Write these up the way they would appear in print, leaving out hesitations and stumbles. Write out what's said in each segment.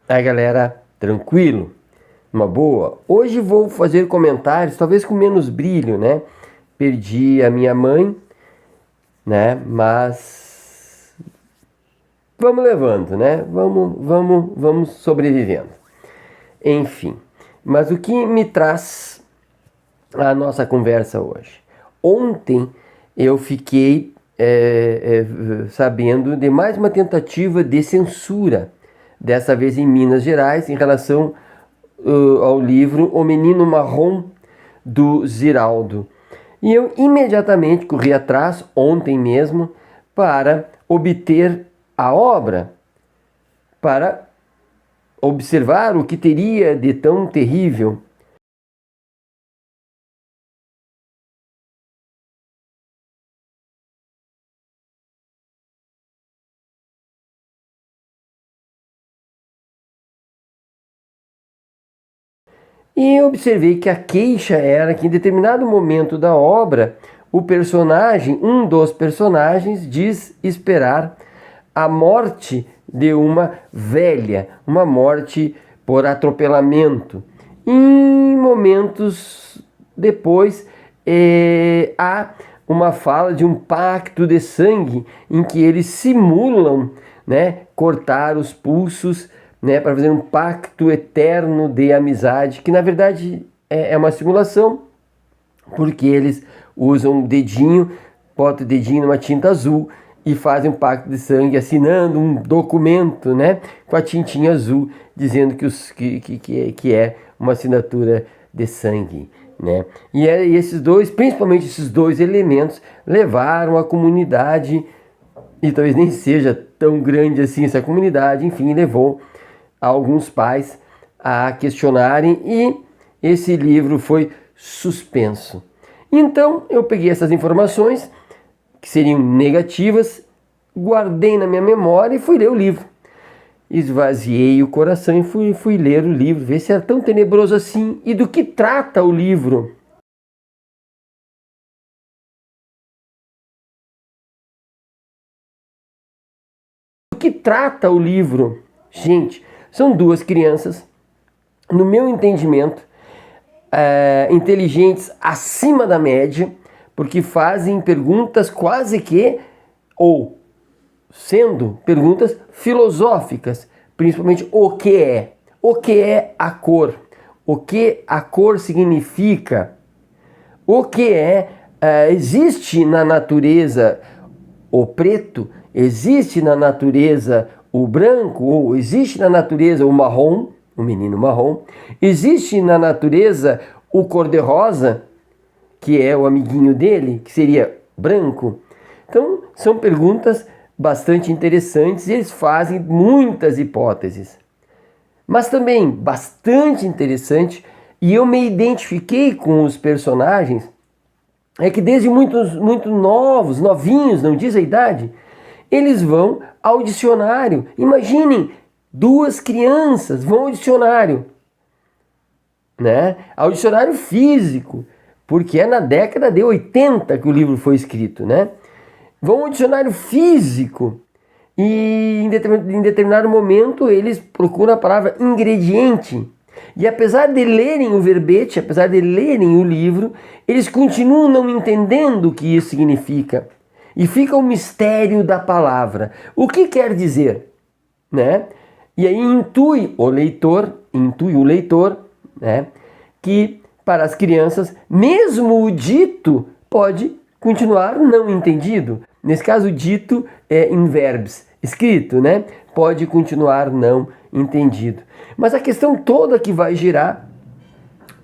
Aí galera, tranquilo? Uma boa? Hoje vou fazer comentários, talvez com menos brilho, né? Perdi a minha mãe, né? Mas vamos levando, né? Vamos sobrevivendo. Enfim, mas o que me traz a nossa conversa hoje? Ontem eu fiquei sabendo de mais uma tentativa de censura, dessa vez em Minas Gerais, em relação ao livro O Menino Marrom, do Ziraldo. E eu imediatamente corri atrás, ontem mesmo, para obter a obra, para observar o que teria de tão terrível. E observei que a queixa era que em determinado momento da obra, um dos personagens, diz esperar a morte de uma velha, uma morte por atropelamento. Em momentos depois, há uma fala de um pacto de sangue em que eles simulam, né, cortar os pulsos, né, para fazer um pacto eterno de amizade, que na verdade é uma simulação, porque eles usam um dedinho, botam o dedinho numa tinta azul e fazem um pacto de sangue, assinando um documento, né, com a tintinha azul, dizendo que é uma assinatura de sangue, né? E esses dois, principalmente esses dois elementos, levaram a comunidade, e talvez nem seja tão grande assim essa comunidade, enfim, levou alguns pais a questionarem e esse livro foi suspenso. Então eu peguei essas informações que seriam negativas, guardei na minha memória e fui ler o livro. Esvaziei o coração e fui ler o livro, ver se era tão tenebroso assim e do que trata o livro. Do que trata o livro? Gente, são duas crianças, no meu entendimento, inteligentes acima da média, porque fazem perguntas quase que, ou sendo perguntas filosóficas, principalmente o que é a cor, o que a cor significa, o que existe na natureza o preto, existe na natureza o branco, ou existe na natureza o marrom, o menino marrom, existe na natureza o cor-de-rosa, que é o amiguinho dele, que seria branco. Então, são perguntas bastante interessantes e eles fazem muitas hipóteses. Mas também bastante interessante, e eu me identifiquei com os personagens, é que desde muito novos, novinhos, não diz a idade, eles vão ao dicionário. Imaginem, duas crianças vão ao dicionário, né? Ao dicionário físico, porque é na década de 80 que o livro foi escrito, né? Vão ao dicionário físico e em determinado momento eles procuram a palavra ingrediente. E apesar de lerem o verbete, apesar de lerem o livro, eles continuam não entendendo o que isso significa. E fica o mistério da palavra. O que quer dizer? Né? E aí intui o leitor, né, que para as crianças, mesmo o dito pode continuar não entendido. Nesse caso, o dito é in verbis, escrito, né? Pode continuar não entendido. Mas a questão toda que vai girar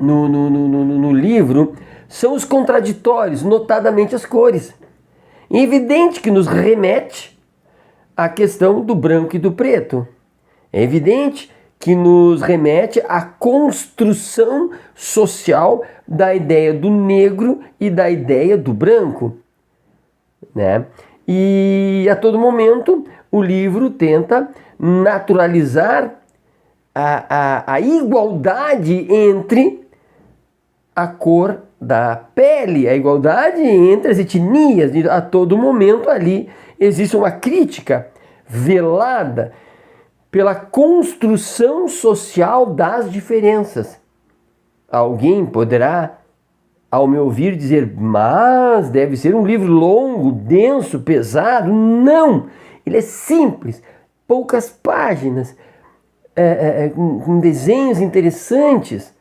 no livro são os contraditórios, notadamente as cores. É evidente que nos remete à questão do branco e do preto. É evidente que nos remete à construção social da ideia do negro e da ideia do branco, né? E a todo momento o livro tenta naturalizar a igualdade entre a cor da pele, a igualdade entre as etnias. A todo momento ali existe uma crítica velada pela construção social das diferenças. Alguém poderá, ao me ouvir, dizer, mas deve ser um livro longo, denso, pesado. Não! Ele é simples, poucas páginas, com desenhos interessantes.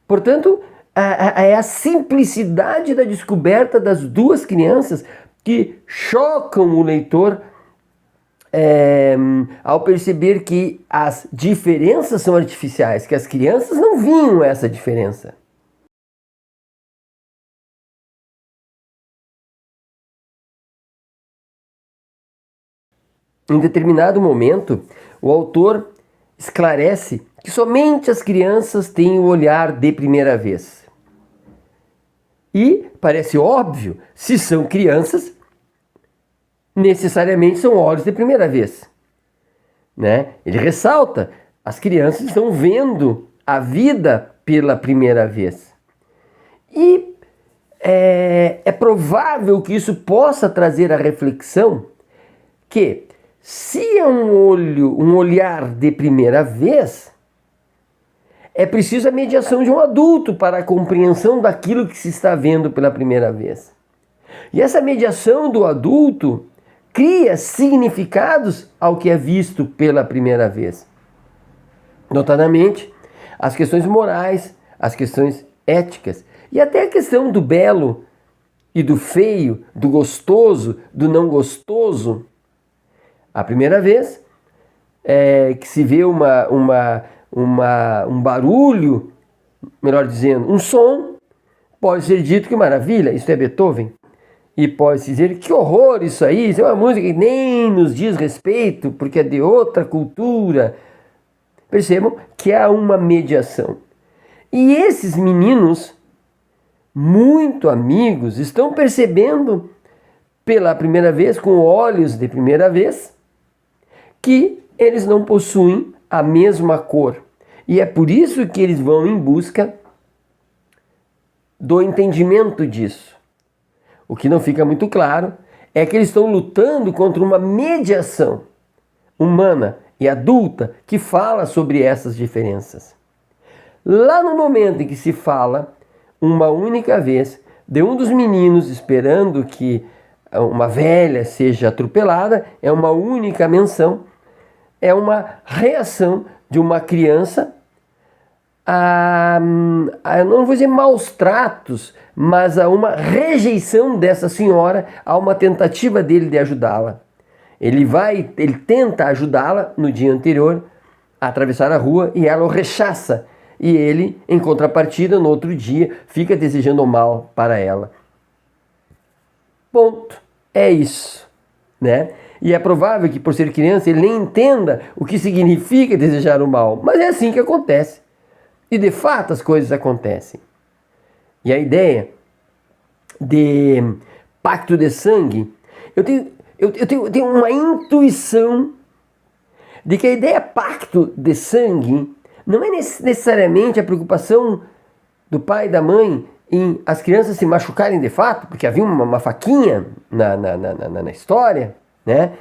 Portanto, é a simplicidade da descoberta das duas crianças que chocam o leitor ao perceber que as diferenças são artificiais, que as crianças não viam essa diferença. Em determinado momento, o autor esclarece que somente as crianças têm o olhar de primeira vez. E parece óbvio, se são crianças, necessariamente são olhos de primeira vez. Né? Ele ressalta, as crianças estão vendo a vida pela primeira vez. E é provável que isso possa trazer a reflexão que, se é um olhar de primeira vez, é preciso a mediação de um adulto para a compreensão daquilo que se está vendo pela primeira vez. E essa mediação do adulto cria significados ao que é visto pela primeira vez. Notadamente, as questões morais, as questões éticas e até a questão do belo e do feio, do gostoso, do não gostoso. A primeira vez que se vê um barulho, melhor dizendo, um som, pode ser dito que maravilha, isso é Beethoven. E pode-se dizer que horror isso aí, isso é uma música que nem nos diz respeito, porque é de outra cultura. Percebam que há uma mediação. E esses meninos, muito amigos, estão percebendo pela primeira vez, com olhos de primeira vez, que eles não possuem a mesma cor. E é por isso que eles vão em busca do entendimento disso. O que não fica muito claro é que eles estão lutando contra uma mediação humana e adulta que fala sobre essas diferenças. Lá no momento em que se fala, uma única vez, de um dos meninos esperando que uma velha seja atropelada, é uma única menção, é uma reação de uma criança eu não vou dizer maus tratos, mas a uma rejeição dessa senhora, a uma tentativa dele de ajudá-la. Ele tenta ajudá-la no dia anterior a atravessar a rua e ela o rechaça. E ele, em contrapartida, no outro dia, fica desejando o mal para ela. Ponto. É isso, né? E é provável que, por ser criança, ele nem entenda o que significa desejar o mal. Mas é assim que acontece. E de fato as coisas acontecem. E a ideia de pacto de sangue, eu tenho uma intuição de que a ideia pacto de sangue não é necessariamente a preocupação do pai e da mãe em as crianças se machucarem de fato, porque havia uma faquinha na história, né?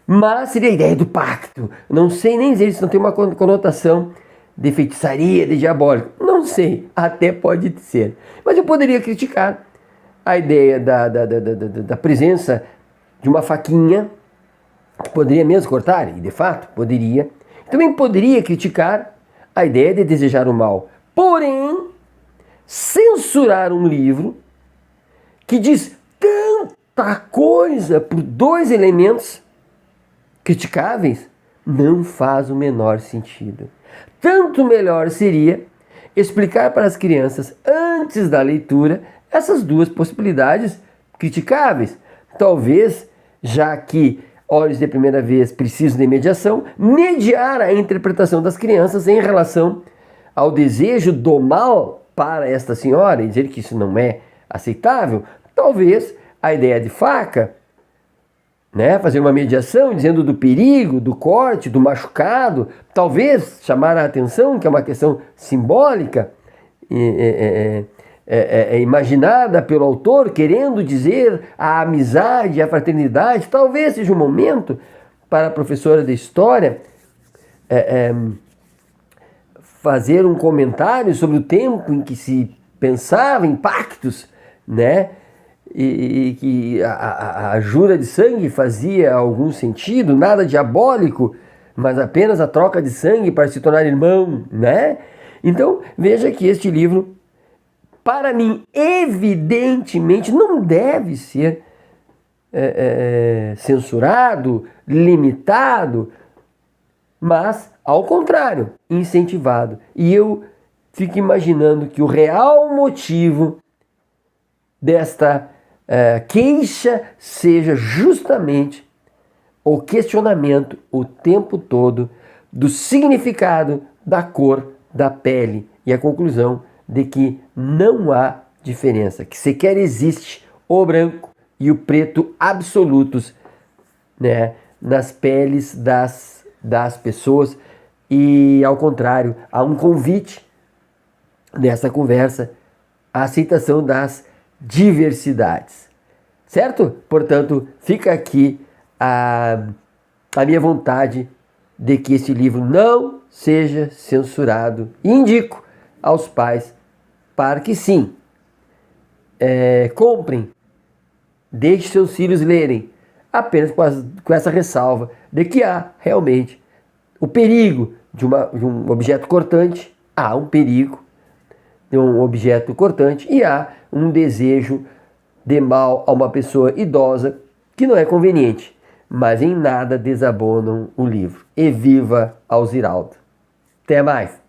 Mas seria a ideia do pacto. Não sei nem dizer se não tem uma conotação de feitiçaria, de diabólico. Não sei, até pode ser. Mas eu poderia criticar a ideia da presença de uma faquinha, que poderia mesmo cortar, e de fato poderia. Também poderia criticar a ideia de desejar o mal. Porém, censurar um livro que diz tanta coisa por dois elementos criticáveis não faz o menor sentido. Tanto melhor seria explicar para as crianças, antes da leitura, essas duas possibilidades criticáveis. Talvez, já que olhos de primeira vez precisam de mediação, mediar a interpretação das crianças em relação ao desejo do mal para esta senhora e dizer que isso não é aceitável. Talvez a ideia de faca, né, fazer uma mediação dizendo do perigo, do corte, do machucado, talvez chamar a atenção que é uma questão simbólica, imaginada pelo autor, querendo dizer a amizade, a fraternidade. Talvez seja um momento para a professora de história fazer um comentário sobre o tempo em que se pensava em pactos, né? E que a jura de sangue fazia algum sentido, nada diabólico, mas apenas a troca de sangue para se tornar irmão, né? Então, veja que este livro, para mim, evidentemente, não deve ser censurado, limitado, mas, ao contrário, incentivado. E eu fico imaginando que o real motivo desta queixa seja justamente o questionamento o tempo todo do significado da cor da pele e a conclusão de que não há diferença, que sequer existe o branco e o preto absolutos, né, nas peles das pessoas. E ao contrário, há um convite nessa conversa à aceitação das diversidades, certo? Portanto, fica aqui a minha vontade de que esse livro não seja censurado. E indico aos pais para que sim, comprem, deixe seus filhos lerem, apenas com essa ressalva de que há realmente o perigo de um objeto cortante, há um perigo de um objeto cortante e há um desejo de mal a uma pessoa idosa que não é conveniente, mas em nada desabonam o livro. E viva Alziraldo! Até mais!